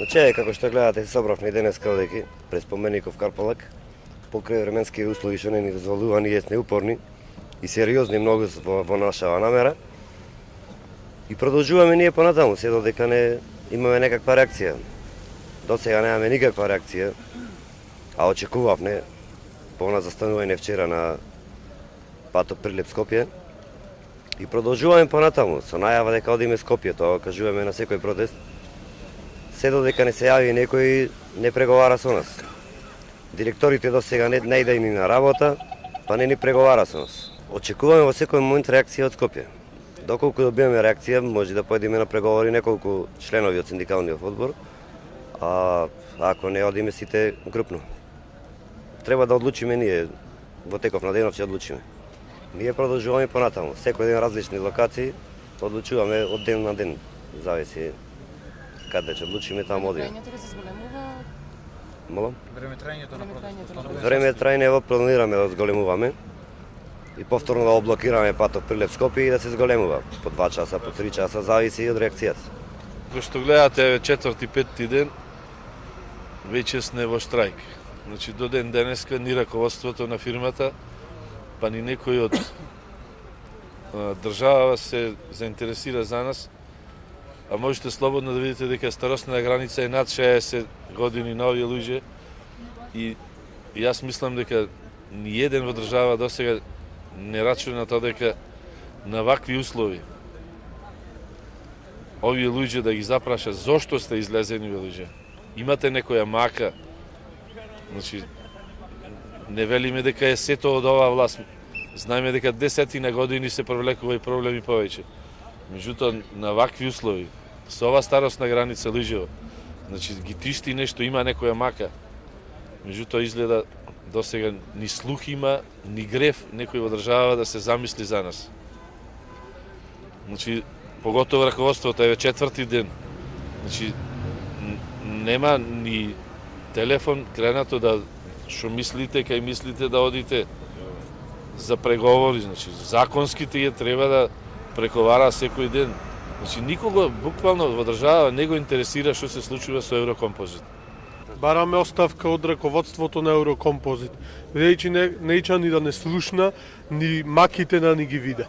Значи, како што гледате, се собравме денеска одејќи през спомеников Карпалак, покрај временски услови што не ни дозволува, ние сме упорни и сериозни многу во нашава намера. И продолжуваме ние понатаму, се додека не имаме некаква реакција. До сега немаме никаква реакција, а очекувавме по застанување вчера на патот Прилеп-Скопје. И продолжуваме понатаму, со најава дека одиме Скопје, тоа кажуваме на секој протест. Се додека не се јави некој, не преговара со нас. Директорите до сега не иде ни на работа, па не ни преговара со нас. Очекуваме во секој момент реакција од Скопје. Доколку добиеме реакција, може да појдеме на преговори неколку членови од синдикалниот одбор, а ако не одиме сите групно. Треба да одлучиме ние, во теков на денов ќе одлучиме. Ние продолжуваме понатаму, секој ден различни локации, одлучуваме од ден на ден, зависи каде ќе одлучиме, таму одиме. Времетрајањето се зголемува? Молам? Времетрајањето на протестот. Времетрајање планираме да зголемуваме и повторно да облокираме патот Прилеп-Скопје и да се зголемува по 2 часа, по 3 часа, зависи од реакцијата. Кој што гледате, четврти, петти ден, веќе сме во штрајк. Значи, до ден денеска ни раководството на фирмата, па ни некој од држава се заинтересира за нас, а можете слободно да видите дека старосна граница е над 60 години на овие луѓе и јас мислам дека ни еден во држава досега не рачуна на тоа дека на вакви услови овие луѓе да ги запраша зошто сте излезени ве луѓе. Имате некоја мака. Значи, не велиме дека е сето од оваа власт. Знаеме дека десетина години се провлекува и проблеми повеќе. Меѓутоа, на вакви услови, со ова старосна граница луѓе, значи ги тишти нешто, има некоја мака. Меѓутоа, изгледа досега ни слух има, ни грев некој во држава да се замисли за нас. Значи, поготово раководството, еве четврти ден. Значи, нема ни телефон кренато да што мислите, кај мислите да одите за преговори, значи законските ја треба да преговара секој ден. Значи никого буквално во држава не го интересира што се случува со Еврокомпозит. Бараме оставка од раководството на Еврокомпозит, бидејќи неќа ни да не слушна, ни маките да ни ги виде.